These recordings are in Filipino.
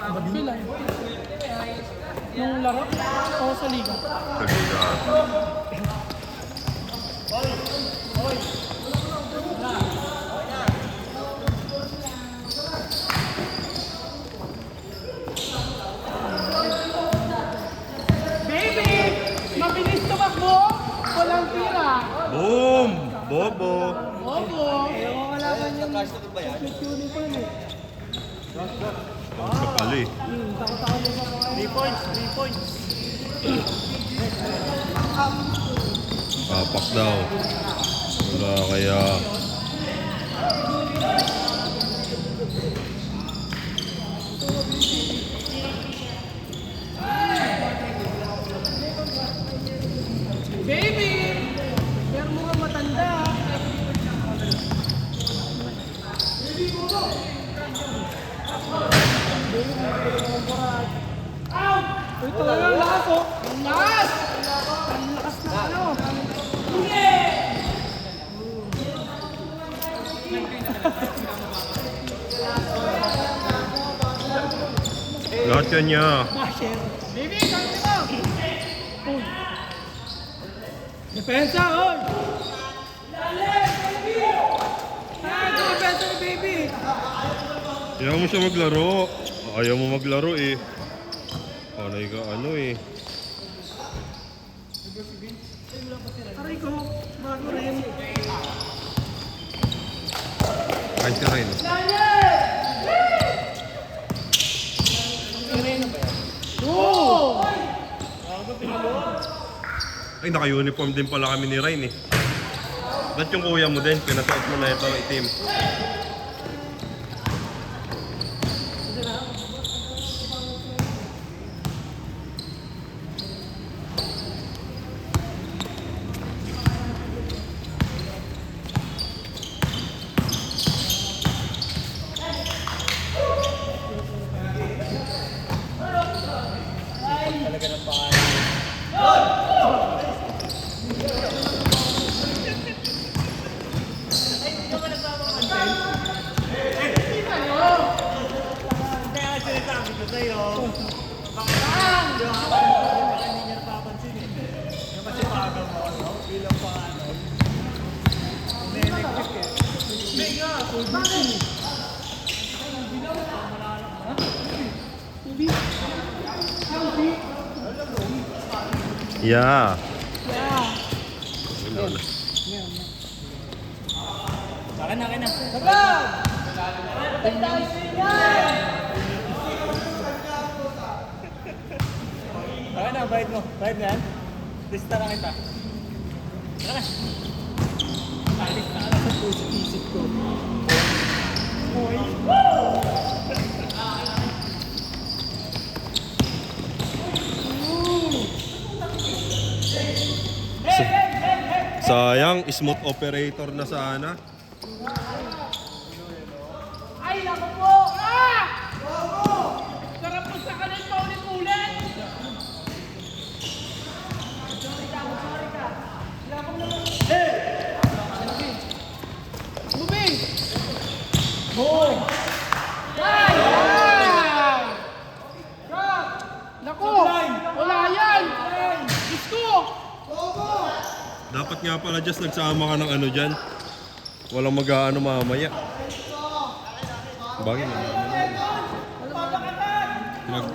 Sila yun. Nung laro o sa liga? Sa liga. Baby! Mabilis tumakbo! Walang tira! Boom! Bobo! Opo! Wala ka niyang uniform eh. Ang kapal eh. Takot-takot mo sa mga 3 points, 3 points. Kapak daw. Wala kaya. Baby! Pero mo nga matanda. Uy, talaga ang lakas oh! Ang lakas! Ang lakas na ano! Lahat yan niya. Basher! Baby, sabi mo! Uy! Depensa, oy! Depensa ni baby! Ayaw mo siya maglaro. Ayaw mo maglaro eh. Panay ka ano eh. Aray ko, bago rin. Kain ka rin. Oo! Ay, naka-uniform din pala kami ni Ryan eh. Ba't yung kuya mo din? Pinasuot mo na ito itim. Yeah. Wala na. Akin na. Sabag! Akin na, bayad mo. Bayad na yan. Lista lang kita. Tara na. Alis na sa puso-isip ko. Boy. Sayang, smooth operator na sana. Ay, naku po! Ah! Sarap po sa kanin pa ulit-ulit! Sorry ka. Labang naman. Hey! Moving! Boom! Ay! Ay! Shot! Naku! Wala yan! Disco! Dapat nga pala just nagsama ka ng ano dyan. Walang mag-aano mamaya. Bagay na. Mag...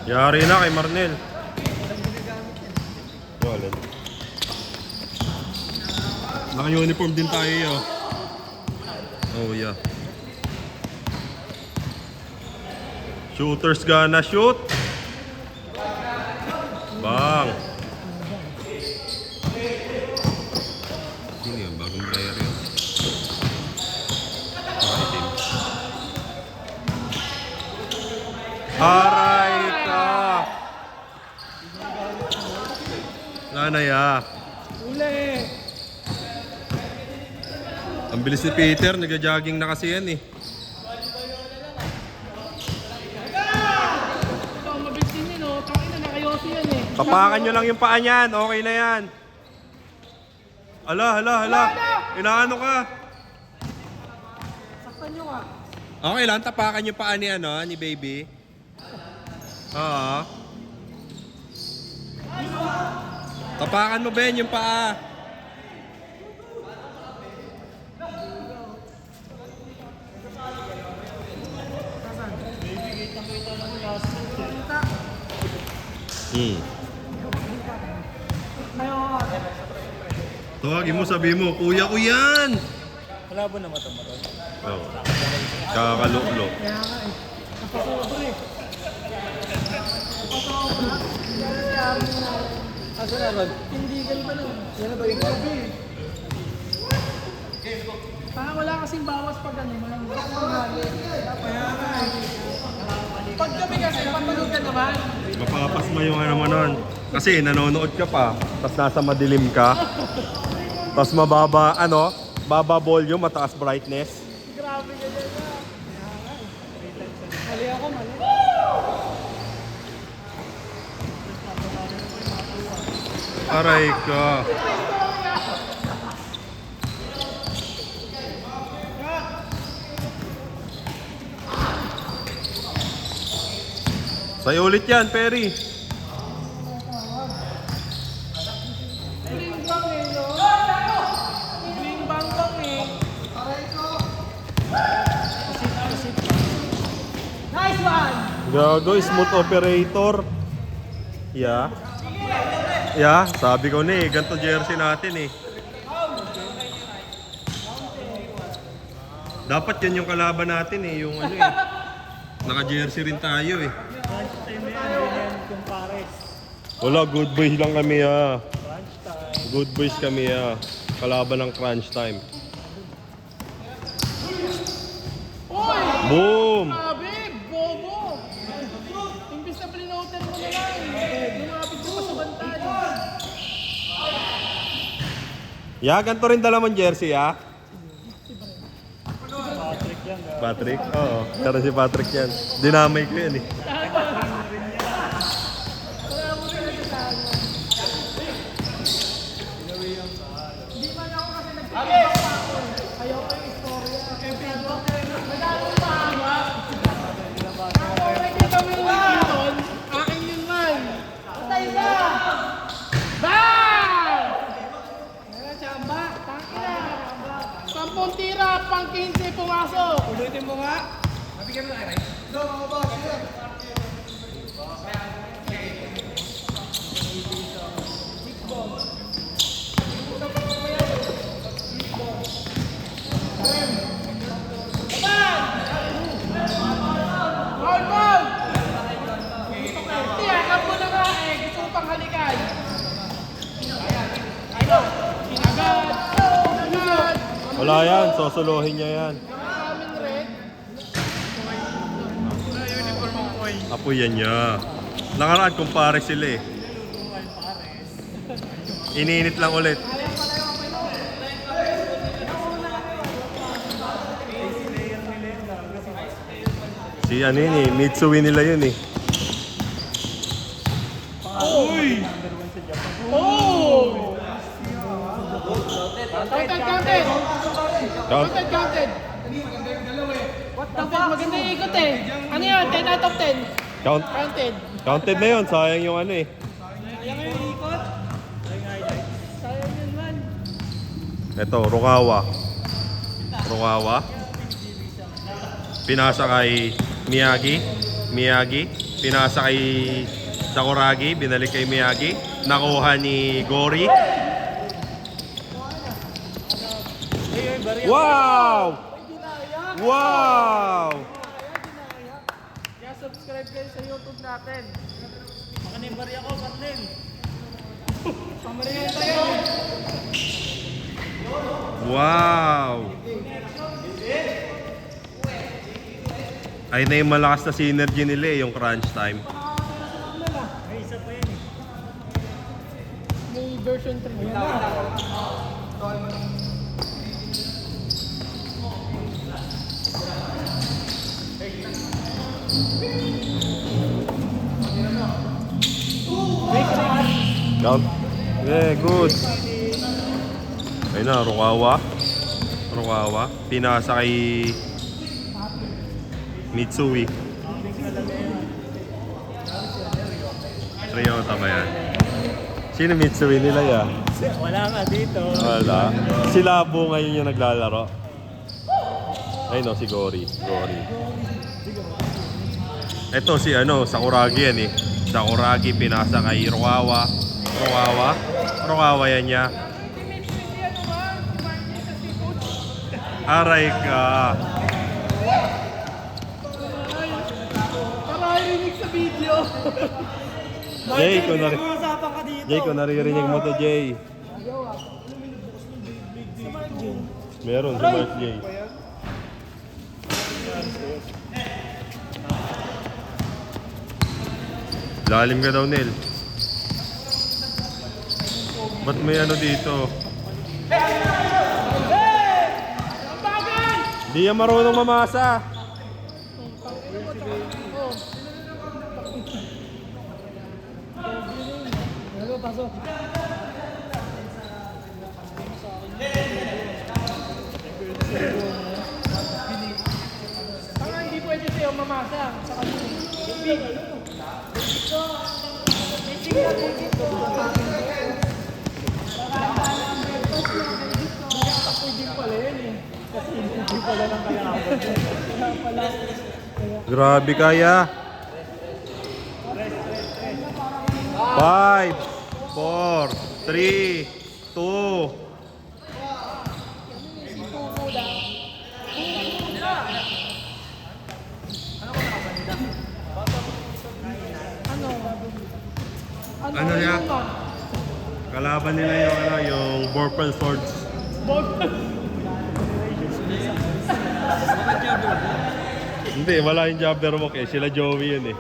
Yari na kay Marnel. Wallet. Naka-uniform din tayo yo. Oh yeah. Shooters gonna shoot. Bang. Ini yung bagong player yun. Itim. Aray ka! Nanay ah. Uli! Ang bilis ni Peter, nagja-jogging na kasi yan eh. Ikaw, mabilis din yun, oh. Tangina, nakayosi yan eh. Tapakan nyo lang yung paa niyan, okay na yan. Hala. Inaano ka? Saktan nyo nga. Okay lang, tapakan yung paa ni ano, ni baby. Oo. Tapakan mo Ben yung paa. Tawagin mo, sabi mo, kuya ko yan! Wala ba na matamarot? Oo. Kakalulo. Kaya nga eh. Napasobra eh. Asa na ba? Tindigan pa lang. Yan na ba yung gabi? Parang wala kasing bawas pag ano. Pag gabi kasi, patulog ka naman. Mapapasma yung ano mo nun. Kasi nanonood ka pa, tapos nasa madilim ka. Tapos mababa, baba volume, mataas brightness. Grabe ka dyan na. Mali ako, mali. Aray ka. Sa'yo ulit yan, Perry. Bling bang eh, no? Bling bang bang eh. Nice one! Gago, smooth operator. Yeah. Yeah, sabi ko na eh, ganito jersey natin eh. Dapat yan yung kalaban natin eh, yung ano eh. Naka-jersey rin tayo eh. Crunch time na yan, ganyan kung pares. Wala, good boys lang kami ah. Crunch time. Good boys kami ah. Kalaban ng crunch time. Uy! Boom! Grabe! Bobo! Imbis na plinoter mo na lang. Lumapit ka pa sa bantay. Yeah, ganito rin dala mong jersey ah. Patrick yan. Patrick? Oo. Pero si Patrick yan. Dinamay ko yan eh. Wala mo rin nagsasabi. Hindi man ako kasi nagtitimbang pa ako. Ayaw ko yung istorya. Madaming mahaba. Ako nakikita mo yung Washington, akin yun man. Patay ka! Bang! Ayan, chamba. Tangina. 10 tira, pang 15 pumasok. Ulitin mo nga. Ball, ball! Tiyakap mo na nga eh. Gusto mo pang halikan. Agad! Agad! Wala yan. Sosolohin niya yan. Maraming red. Uniform ang koy. Apo yan niya. Nakaraan kumpare sila eh. Ininit lang ulit. Si ano yun eh, Mitsui nila yun eh. Uy! Number 1 sa Japan. Oh! Counted, counted! Count. Counted! What the fuck? Maganda yung ikot eh. Ano yan? 10 out of 10. Counted. Counted na yun, sayang yung ano eh. Sayang yung ikot. Sayang highlights. Sayang yun man. Ito, Rukawa. Rukawa. Pinasa kay Miyagi. Pinasa kay Sakuragi, binalik kay Miyagi. Nakuha ni Gori. Ayun, bari. Wow! Wow! Kaya subscribe kayo sa YouTube natin. Baka na yung bari ako, Katlin. Pamarihan tayo. Wow! Ay na yung malakas na synergy nila eh, yung crunch time. May isa pa yan eh. May version 3 na. Count. Yeah, good. Ayun na, Rukawa. Rukawa. Pinasa kay Mitsui. Ryota ba yan? Sino Mitsui nila ya? Wala nga dito. Wala. Si Labo ngayon yung naglalaro. Ayun no, si Gory. Gory. Ito si Sakuragi yan eh. Sakuragi pinasa kay Rukawa. Rukawa. Rukawa yan niya. Aray ka. Naririnig sa video. Jay, Usapan ka dito. Jay, kung naririnig mo to, Jay. Meron si Mark Jay. Lalim ka daw, Nel. Ba't may dito? Di yan marunong mamasa. Pasok. Tanga, hindi pwede sa'yo mamasa. Sa kanila. Pwede pala yun eh. Kasi hindi pala ng kalaban. Kaya pala. Grabe kaya. 5, 4, 3, 2. Ano niya? Kalaban nila yung Vorpal Swords. Hindi, wala yung Jabberwock eh. Sila Joey yun eh.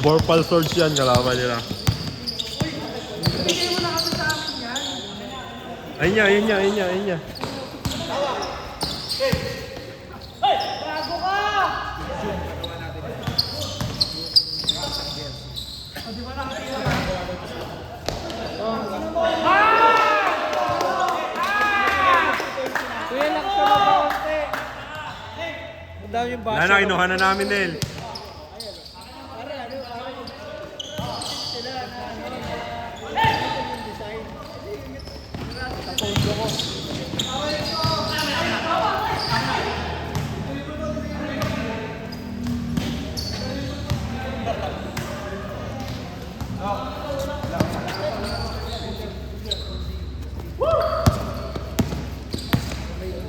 Vorpal Swords yan, kalaban nila. Ayun niya, ayun niya, ayun niya, ayun niya. Kuya, laksa na ba konti? Ang dami yung Wala na, kinuha na namin din.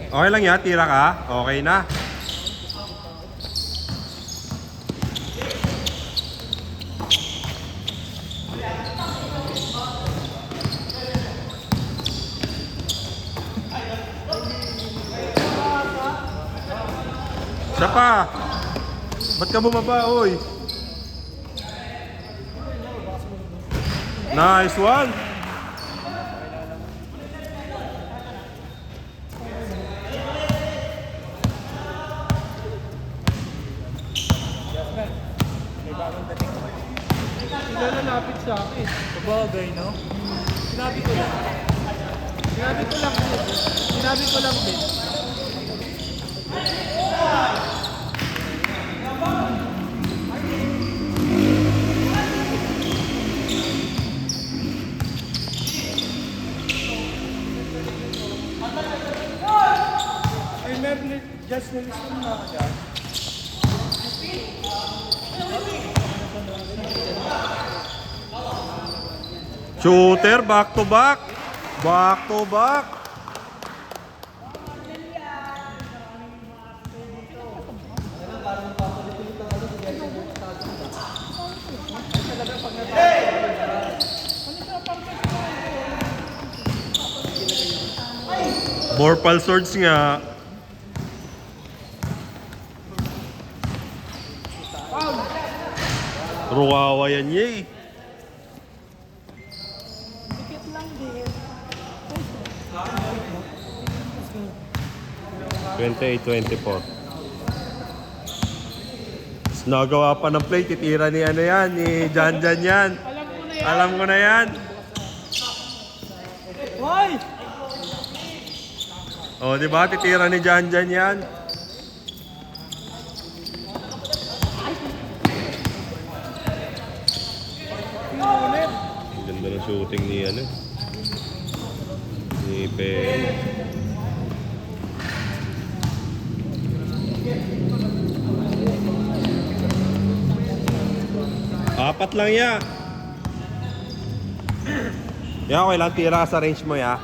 Okay lang yan, tira ka. Okay na. Isa pa. Ba't ka bumaba, oy? Nice one. Sila nalapit sa akin. Sabagay, no? Sinabi ko lang. Sinabi ko lang din. Sinabi ko lang din. Ay, meron just na-listen na ka dyan. Shooter, back to back. Back to back. Vorpal Swords nga. Ruwawa yan niya eh. Dikit lang din. 28-24. Nagawa pa ng play, titira ni ano yan, ni Jan Jan yan. Alam ko na yan. Alam ko na yan. Hoy! O, di ba? Titira ni Jan Jan yan. Ulit. Ang ganda ng shooting ni ano. Ni Ben. Apat lang ya. Ya, okay lang. Tira ka sa range mo ya.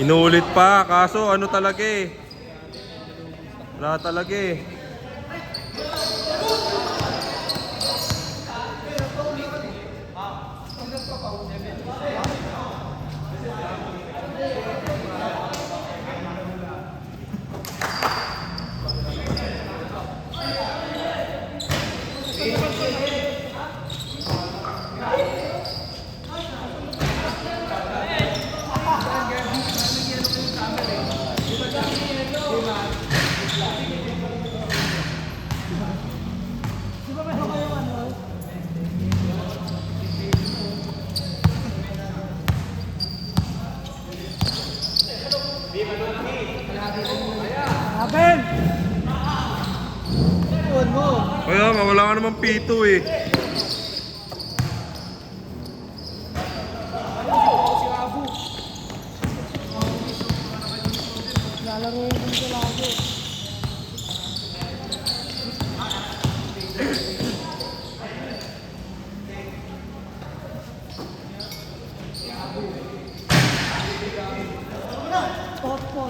Inuulit pa. Kaso ano talaga eh. Wala talaga eh. Di ba meron kayong ano? Aben! Tuwan mo. Kaya nga, wala ka naman pito eh. Si Abu. Lalaro yung dito lagi. Pot mo.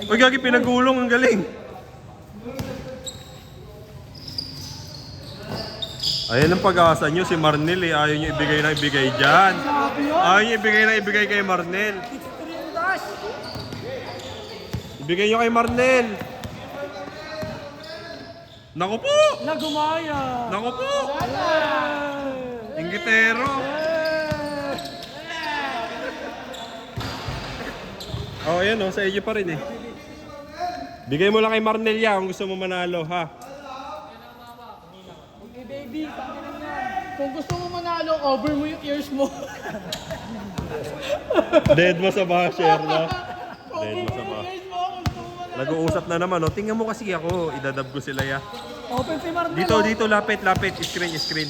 Uy, gagi, pinagulong. Ang galing. Ayan ang pag-asa nyo, si Marnel eh. Ayaw nyo ibigay na ibigay dyan. Sabi yun. Ayaw nyo ibigay na ibigay kay Marnel. Trinidad. Ibigay nyo kay Marnel. Naku po! Nagumaya. Naku po! Inggitero. Oh, ayan oh, sa inyo pa rin eh. Bigay mo lang kay Marnel yan kung gusto mo manalo, ha? Okay, baby. Sabi lang yan. Kung gusto mo manalo, over mo yung ears mo. Dead mo sa basher, no? Dead Over mo sa mo yung basher. ears mo. Kung gusto mo manalo. Nag-uusap na naman, oh. Tingnan mo kasi ako. Idadab ko sila, ya. Open si Marnel. Dito, dito, lapit, lapit. Screen, screen.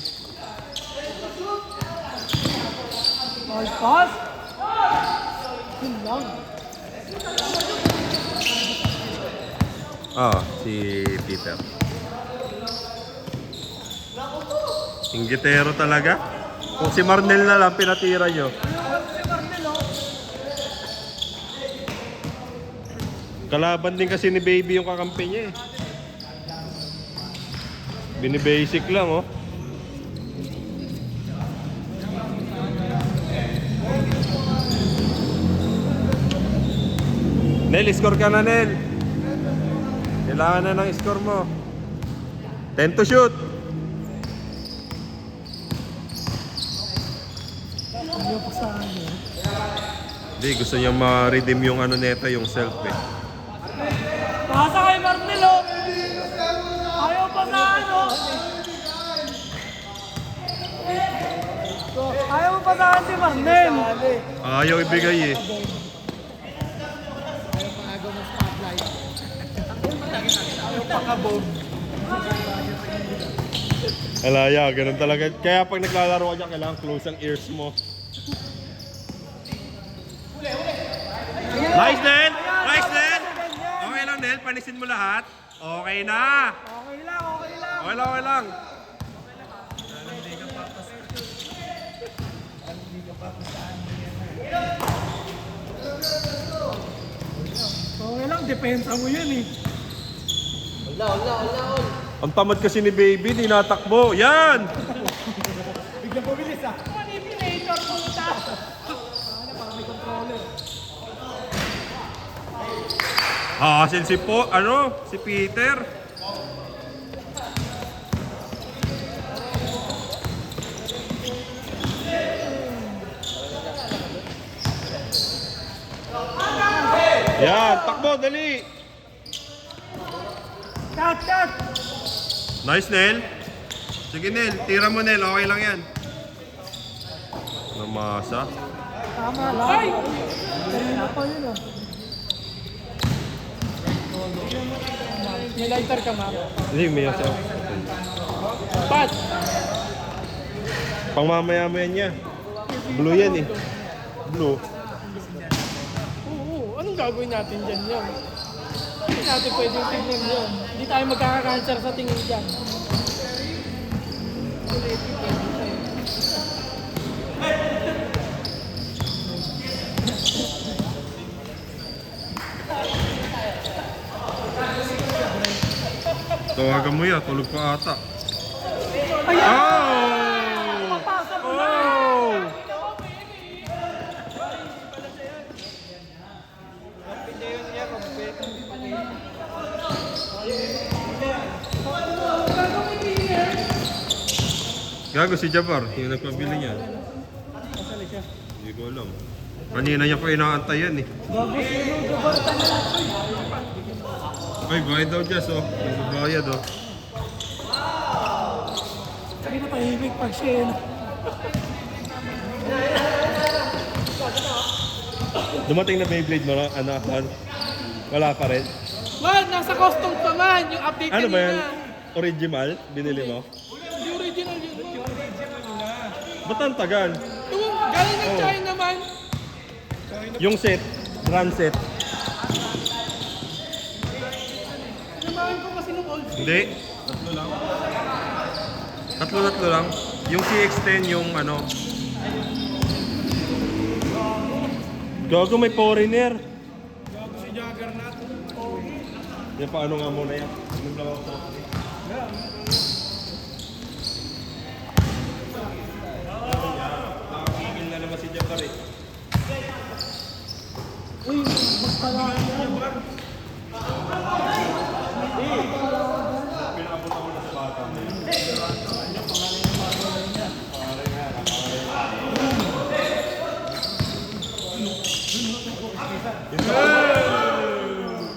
Nice pass. Yun lang. Ah, si Peter. Inggitero talaga. Kung si Marnel na lang pinatira nyo. Si Marnel, oh. Kalaban din kasi ni Baby yung kakampi niya eh. Binibasic lang oh. Nel, score ka na Nel. Kailangan na ng score mo. 10 to shoot. Ayaw pa sa akin. Hindi, gusto niya ma-redeem yung ano neta, yung self eh. Pasa kay Marnel, oh. Ayaw pa sa ano. Ayaw pa sa akin si Marnel. Ayaw ibigay eh. Alaya, ganun talaga. Kaya pag naglalaro ka dyan, kailangan close ang ears mo. Nice, Nel! Nice, Nel! Okay lang, Nel. Panisin mo lahat. Okay na. Okay lang, okay lang. Okay lang, okay lang. Okay lang, depensa mo yan eh. Wala. Ang tamad kasi ni Baby, di natakbo. Yan! Biglang pumilis ah. Manipulator punta. Ano, parang may controller. Asin si Peter. Yan, takbo, dali. Cut, cut! Nice, Nel. Sige, Nel. Tira mo, Nel. Okay lang yan. Namasa. Tama lang. Ay! Kanina pa yun ah. May lighter ka, ma'am. Hindi, may yasa. Pat! Pang mamaya-maya niya. Blue yan eh. Blue. Oo, anong gagawin natin dyan yun? Hindi natin pwedeng tignan yun. Hindi tayo magkaka-cancer sa tingin dyan. Tawagan mo yan. Tulog pa ata. Oh! Oh! Gago si Jabbar, yung nagpabili niya. Hindi ko alam. Kanina niya pa inaantayan eh. Ay, bayad daw Jess oh. Nagbabayad oh. Sabi na tahimik pag siya yun. Dumating na Beyblade mo, wala pa rin. Man, nasa custom pa man yung update Ano ba yan? kanina. Original? Binili mo? Yung original yun. Ba't ang tagal? Yung galing ng Oh. China man. Yung set, brand set. Sinamahan ko kasi nung old school. Hindi. Tatlo lang. Yung CX-10, yung ano. Gago, may foreigner. Gago si Juggernaut. Yan, paano nga muna yan? Anong lang ako sa nakakigil na naman si Jabbar eh. Uy, magpala yan. Pinakabot ako na sa bata.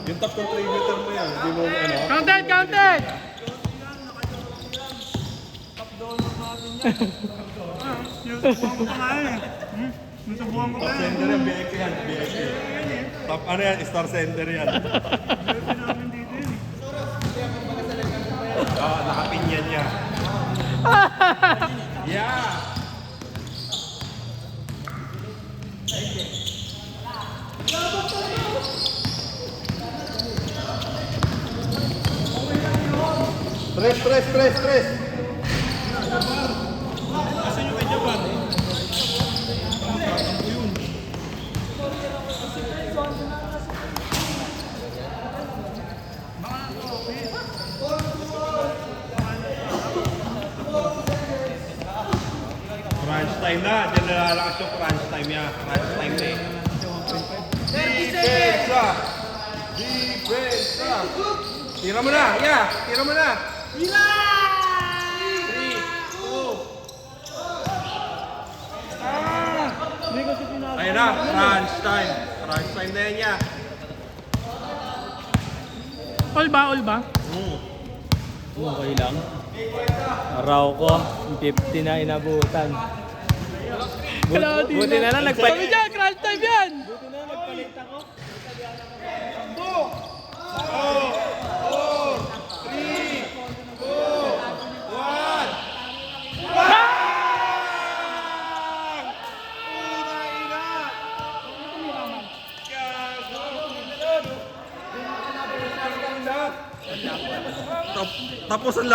Yung top contributor mo yan, hindi mo ano. Counted, counted! Top sender yan, VIP yan, VIP. Top ano yan, star sender yan. Nakapinyan niya. Yeah! Tres. Crunch time na. Diyan nalalakas yung crunch time niya. Crunch time na eh. Depensa! Tira mo na! Yeah! Tira mo na! Hila! 3, 2. Hindi kasi pinasa. Ayun na, crunch time. Crunch time na yan niya. All ba? Okay lang. Araw ko, 50 na inabutan. Buti na lang nagpalit. Sabi dyan, crunch time yan! Buti na lang nagpalit ako. 4, 3, 2, 1. Tapos ang